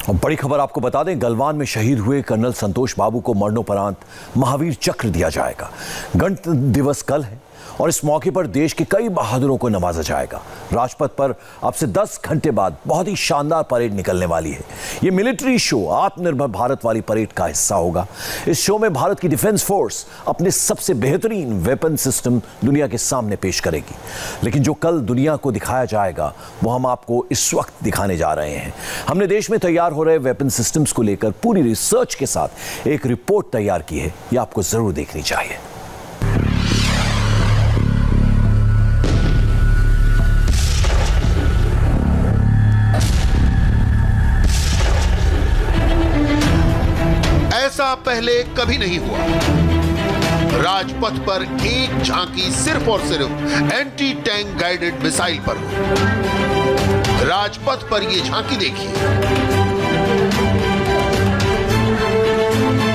और बड़ी खबर आपको बता दें, गलवान में शहीद हुए कर्नल संतोष बाबू को मरणोपरांत महावीर चक्र दिया जाएगा। गणतंत्र दिवस कल है और इस मौके पर देश के कई बहादुरों को नवाजा जाएगा। राजपथ पर अब से 10 घंटे बाद बहुत ही शानदार परेड निकलने वाली है। ये मिलिट्री शो आत्मनिर्भर भारत वाली परेड का हिस्सा होगा। इस शो में भारत की डिफेंस फोर्स अपने सबसे बेहतरीन वेपन सिस्टम दुनिया के सामने पेश करेगी। लेकिन जो कल दुनिया को दिखाया जाएगा वो हम आपको इस वक्त दिखाने जा रहे हैं। हमने देश में तैयार हो रहे वेपन सिस्टम्स को लेकर पूरी रिसर्च के साथ एक रिपोर्ट तैयार की है। ये आपको जरूर देखनी चाहिए। ऐसा पहले कभी नहीं हुआ। राजपथ पर एक झांकी सिर्फ और सिर्फ एंटी टैंक गाइडेड मिसाइल पर हो। राजपथ पर यह झांकी देखिए।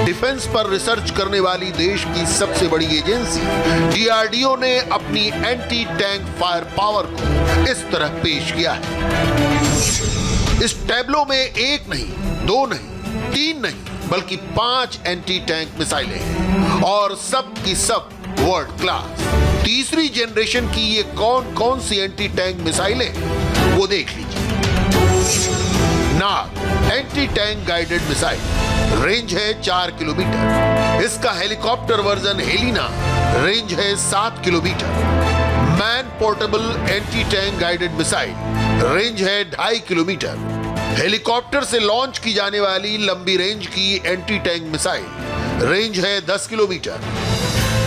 डिफेंस पर रिसर्च करने वाली देश की सबसे बड़ी एजेंसी डीआरडीओ ने अपनी एंटी टैंक फायर पावर को इस तरह पेश किया है। इस टैब्लो में एक नहीं, दो नहीं, तीन नहीं, बल्कि 5 एंटी टैंक मिसाइलें हैं और सब की सब वर्ल्ड क्लास। तीसरी जनरेशन की ये कौन कौन सी एंटी टैंक मिसाइलें वो देख लीजिए। Nag anti tank guided missile, range है 4 किलोमीटर। इसका हेलीकॉप्टर वर्जन हेलिना, रेंज है 7 kilometre. Man portable anti tank guided missile, range है 2.5 किलोमीटर। हेलीकॉप्टर से लॉन्च की जाने वाली लंबी रेंज की एंटी टैंक मिसाइल, रेंज है 10 किलोमीटर।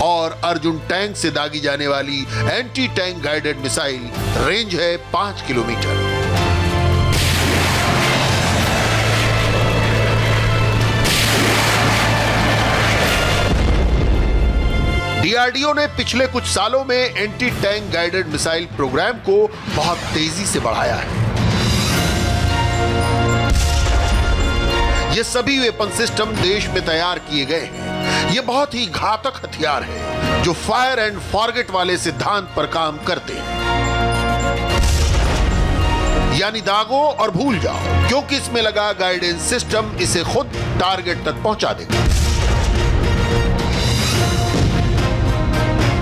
और अर्जुन टैंक से दागी जाने वाली anti tank guided missile, range है 5 किलोमीटर। डीआरडीओ ने पिछले कुछ सालों में anti tank guided missile programme को बहुत तेजी से बढ़ाया है। ये सभी वेपन सिस्टम देश में तैयार किए गए हैं। ये बहुत ही घातक हथियार है जो फायर एंड फॉरगेट वाले सिद्धांत पर काम करते हैं, यानी दागो और भूल जाओ, क्योंकि इसमें लगा गाइडेंस सिस्टम इसे खुद टारगेट तक पहुंचा देगा।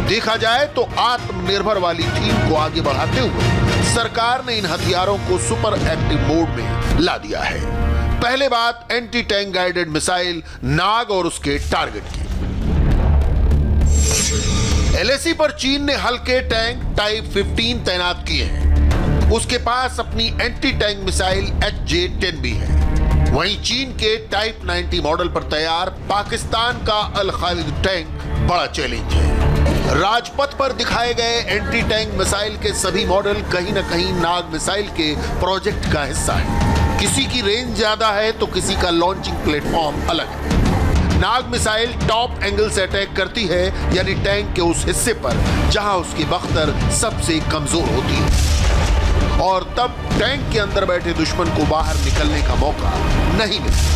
देखा जाए तो आत्मनिर्भर वाली थीम को आगे बढ़ाते हुए सरकार ने इन हथियारों को सुपर एक्टिव मोड में ला दिया है। पहले बात एंटी टैंक गाइडेड मिसाइल नाग और उसके टारगेट की। एलएसी पर चीन ने हल्के टैंक टाइप 15 तैनात किए हैं। उसके पास अपनी एंटी टैंक मिसाइल HJ-10 भी है। वहीं चीन के टाइप 90 मॉडल पर तैयार पाकिस्तान का अल खालिद टैंक बड़ा चैलेंज है। राजपथ पर दिखाए गए एंटी टैंक मिसाइल के सभी मॉडल कहीं ना कहीं नाग मिसाइल के प्रोजेक्ट का हिस्सा है। किसी की रेंज ज्यादा है तो किसी का लॉन्चिंग प्लेटफॉर्म अलग है। नाग मिसाइल टॉप एंगल से अटैक करती है, यानी टैंक के उस हिस्से पर जहां उसकी बख्तर सबसे कमजोर होती है, और तब टैंक के अंदर बैठे दुश्मन को बाहर निकलने का मौका नहीं मिलता।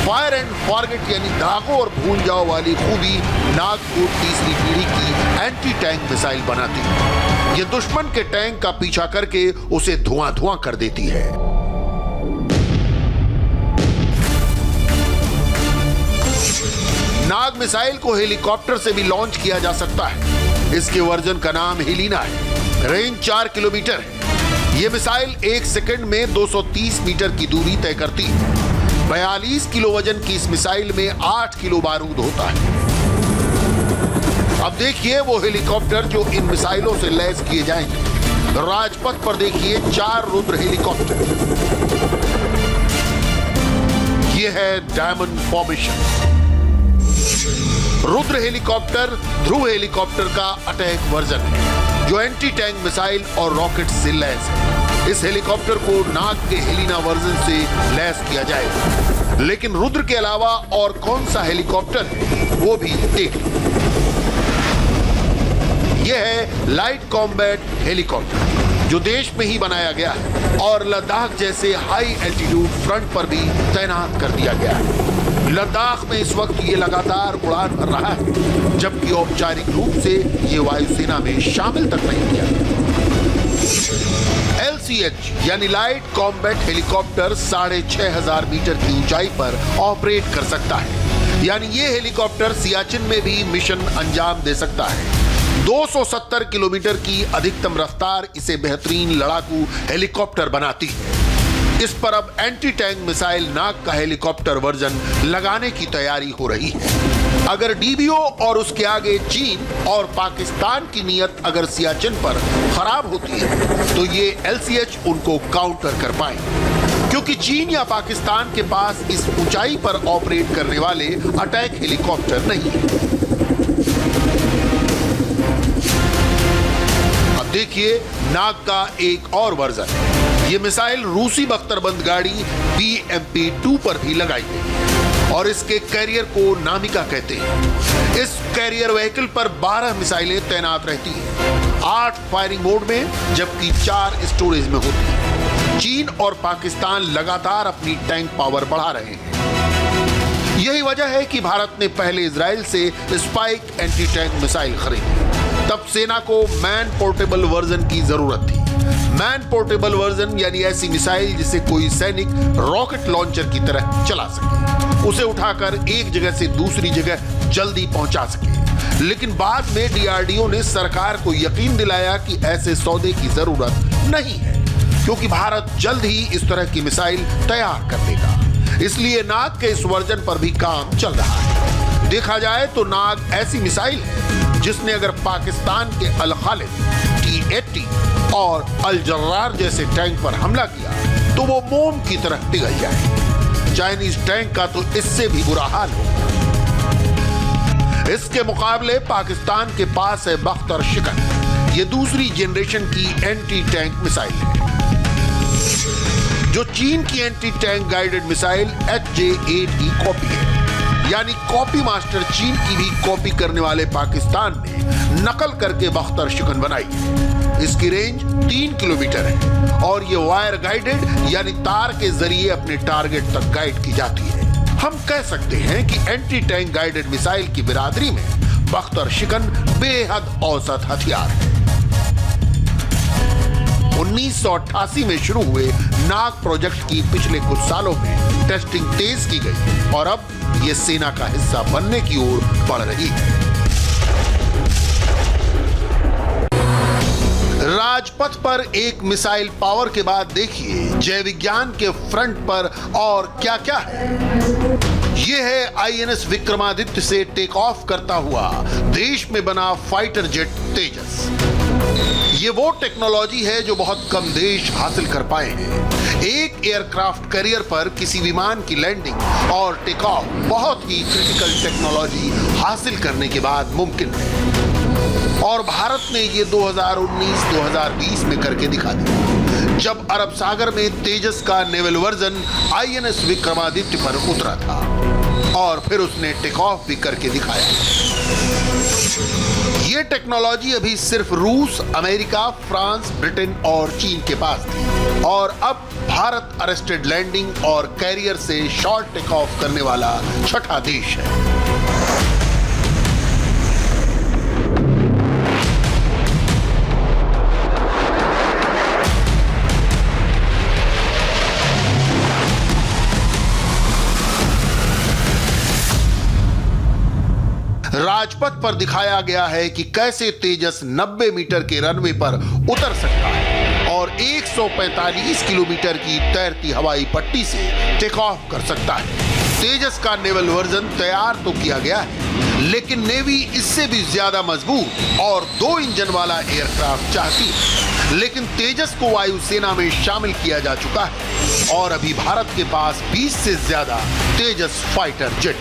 फायर एंड फॉरगेट यानी दागो और भूल जाओ वाली खूबी नाग को तीसरी पीढ़ी की एंटी टैंक मिसाइल बनाती है। ये दुश्मन के टैंक का पीछा करके उसे धुआं धुआं कर देती है। नाग मिसाइल को हेलीकॉप्टर से भी लॉन्च किया जा सकता है। इसके वर्जन का नाम हेलिना है। रेंज 4 किलोमीटर है। यह मिसाइल 1 सेकंड में 230 मीटर की दूरी तय करती है। 42 किलो वजन की इस मिसाइल में 8 किलो बारूद होता है। अब देखिए वो हेलीकॉप्टर जो इन मिसाइलों से लैस किए जाएंगे। राजपथ पर देखिए 4 रुद्र हेलीकॉप्टर। ये है डायमंड फॉर्मेशन। रुद्र हेलीकॉप्टर ध्रुव हेलीकॉप्टर का अटैक वर्जन है जो एंटी टैंक मिसाइल और रॉकेट से लैस है। इस हेलीकॉप्टर को नाग के हेलिना वर्जन से लैस किया जाएगा। लेकिन रुद्र के अलावा और कौन सा हेलीकॉप्टर है वो भी देख लीजिए। यह है लाइट कॉम्बैट हेलीकॉप्टर जो देश में ही बनाया गया है और लद्दाख जैसे हाई एल्टीट्यूड फ्रंट पर भी तैनात कर दिया गया है। लद्दाख में इस वक्त ये लगातार उड़ान भर रहा है, जबकि औपचारिक रूप से ये वायुसेना में शामिल तक नहीं किया गया। LCH यानी लाइट कॉम्बैट हेलीकॉप्टर 6500 मीटर की ऊंचाई पर ऑपरेट कर सकता है। यानी ये हेलीकॉप्टर सियाचिन में भी मिशन अंजाम दे सकता है। 270 किलोमीटर की अधिकतम रफ्तार इसे बेहतरीन लड़ाकू हेलीकॉप्टर बनाती है। इस पर अब एंटी टैंक मिसाइल नाग का हेलीकॉप्टर वर्जन लगाने की तैयारी हो रही है। अगर DBO और उसके आगे चीन और पाकिस्तान की नीयत अगर सियाचिन पर खराब होती है तो ये LCH उनको काउंटर कर पाएंगे, क्योंकि चीन या पाकिस्तान के पास इस ऊंचाई पर ऑपरेट करने वाले अटैक हेलीकॉप्टर नहीं है। अब देखिए नाग का एक और वर्जन। ये मिसाइल रूसी बख्तरबंद गाड़ी BMP-2 पर भी लगाई गई और इसके कैरियर को नामिका कहते हैं। इस कैरियर व्हीकल पर 12 मिसाइलें तैनात रहती हैं, 8 फायरिंग मोड में जबकि 4 स्टोरेज में होती हैं। चीन और पाकिस्तान लगातार अपनी टैंक पावर बढ़ा रहे हैं। यही वजह है कि भारत ने पहले इजराइल से स्पाइक एंटी टैंक मिसाइल खरीदी। तब सेना को मैन पोर्टेबल वर्जन की जरूरत थी। मैन पोर्टेबल वर्जन यानी ऐसी मिसाइल जिसे कोई सैनिक रॉकेट लॉन्चर की तरह चला सके, उसे उठाकर एक जगह से दूसरी जगह जल्दी पहुंचा सके। लेकिन बाद में DRDO ने सरकार को यकीन दिलाया कि ऐसे सौदे की जरूरत नहीं है, क्योंकि भारत जल्द ही इस तरह की मिसाइल तैयार कर लेगा। इसलिए नाग के इस वर्जन पर भी काम चल रहा है। देखा जाए तो नाग ऐसी मिसाइल है जिसने अगर पाकिस्तान के अल खालिद, T-80 और अल जर्रार जैसे टैंक पर हमला किया तो वो मोम की तरह पिघल जाए। चाइनीज टैंक का तो इससे भी बुरा हाल होगा। इसके मुकाबले पाकिस्तान के पास है बख्तर शिकन। ये दूसरी जनरेशन की एंटी टैंक मिसाइल है, जो चीन की anti tank guided missile HJ-8 की कॉपी है। यानी कॉपी मास्टर चीन की भी कॉपी करने वाले पाकिस्तान ने नकल करके बख्तर शिकन बनाई। इसकी रेंज 3 किलोमीटर है और ये वायर गाइडेड यानी तार के जरिए अपने टारगेट तक गाइड की जाती है। हम कह सकते हैं कि एंटी टैंक गाइडेड मिसाइल की बिरादरी में बख्तर शिकन बेहद औसत हथियार है। 1988 में शुरू हुए नाग प्रोजेक्ट की पिछले कुछ सालों में टेस्टिंग तेज की गई और अब ये सेना का हिस्सा बनने की ओर बढ़ रही है। राजपथ पर एक मिसाइल पावर के बाद देखिए जय विज्ञान के फ्रंट पर और क्या क्या है। यह है INS विक्रमादित्य से टेक ऑफ करता हुआ देश में बना फाइटर जेट तेजस। ये वो टेक्नोलॉजी है जो बहुत कम देश हासिल कर पाए हैं। एक एयरक्राफ्ट कैरियर पर किसी विमान की लैंडिंग और टेक ऑफ बहुत ही क्रिटिकल टेक्नोलॉजी हासिल करने के बाद मुमकिन है और भारत ने ये 2019-2020 में करके दिखा दिया, जब अरब सागर में तेजस का नेवल वर्जन INS विक्रमादित्य पर उतरा था और फिर उसने टेक ऑफ भी करके दिखाया। ये टेक्नोलॉजी अभी सिर्फ रूस, अमेरिका, फ्रांस, ब्रिटेन और चीन के पास थी और अब भारत अरेस्टेड लैंडिंग और कैरियर से शॉर्ट टेक ऑफ करने वाला छठा देश है। राजपथ पर दिखाया गया है कि कैसे तेजस 90 मीटर के रनवे पर उतर सकता है और 145 किलोमीटर की तैरती हवाई पट्टी से टेक ऑफ कर सकता है। तेजस का नेवल वर्जन तैयार तो किया गया है, लेकिन नेवी इससे भी ज्यादा मजबूत और 2 इंजन वाला एयरक्राफ्ट चाहती है। लेकिन तेजस को वायुसेना में शामिल किया जा चुका है और अभी भारत के पास 20 से ज्यादा तेजस फाइटर जेट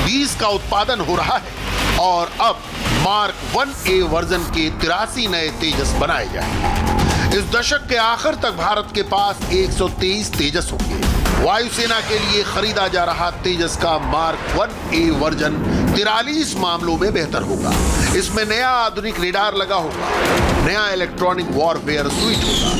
20 का उत्पादन हो रहा है और अब मार्क 1A वर्जन के 83 नए तेजस बनाए जाएंगे। इस दशक के आखिर तक भारत के पास 123 तेजस होंगे। वायुसेना के लिए खरीदा जा रहा तेजस का मार्क 1A वर्जन 43 मामलों में बेहतर होगा। इसमें नया आधुनिक रेडार लगा होगा, नया इलेक्ट्रॉनिक वॉरफेयर स्विच होगा,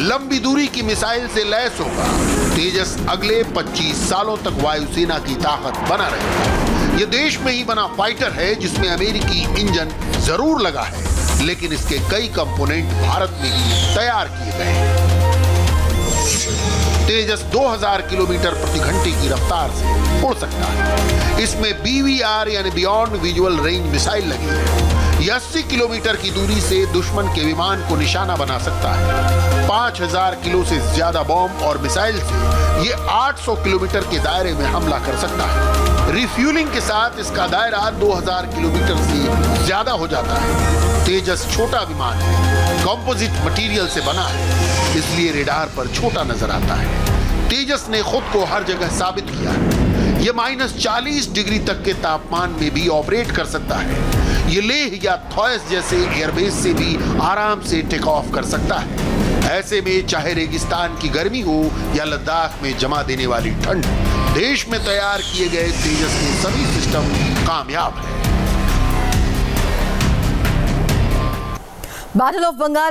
लंबी दूरी की मिसाइल से लैस होगा। तेजस अगले 25 सालों तक वायुसेना की ताकत बना रहेगा। यह देश में ही बना फाइटर है जिसमें अमेरिकी इंजन जरूर लगा है, लेकिन इसके कई कंपोनेंट भारत में ही तैयार किए गए हैं। तेजस 2000 किलोमीटर प्रति घंटे की रफ्तार से उड़ सकता है। इसमें BVR यानी बियॉन्ड विजुअल रेंज मिसाइल लगी है। यह 80 किलोमीटर की दूरी से दुश्मन के विमान को निशाना बना सकता है। 5000 किलो से ज्यादा बॉम्ब और मिसाइल से ये 800 किलोमीटर के दायरे में हमला कर सकता है। रिफ्यूलिंग के साथ इसका दायरा 2000 किलोमीटर से ज्यादा हो जाता है। तेजस छोटा विमान है, कंपोजिट मटेरियल से बना है, इसलिए रेडार पर छोटा नजर आता है। तेजस ने खुद को हर जगह साबित किया है। यह -40 डिग्री तक के तापमान में भी ऑपरेट कर सकता है। ये लेह या थॉयस जैसे एयरबेस से भी आराम से टेक ऑफ कर सकता है। ऐसे में चाहे रेगिस्तान की गर्मी हो या लद्दाख में जमा देने वाली ठंड, देश में तैयार किए गए तेजस के सभी सिस्टम कामयाब हैं। Battle of Bengal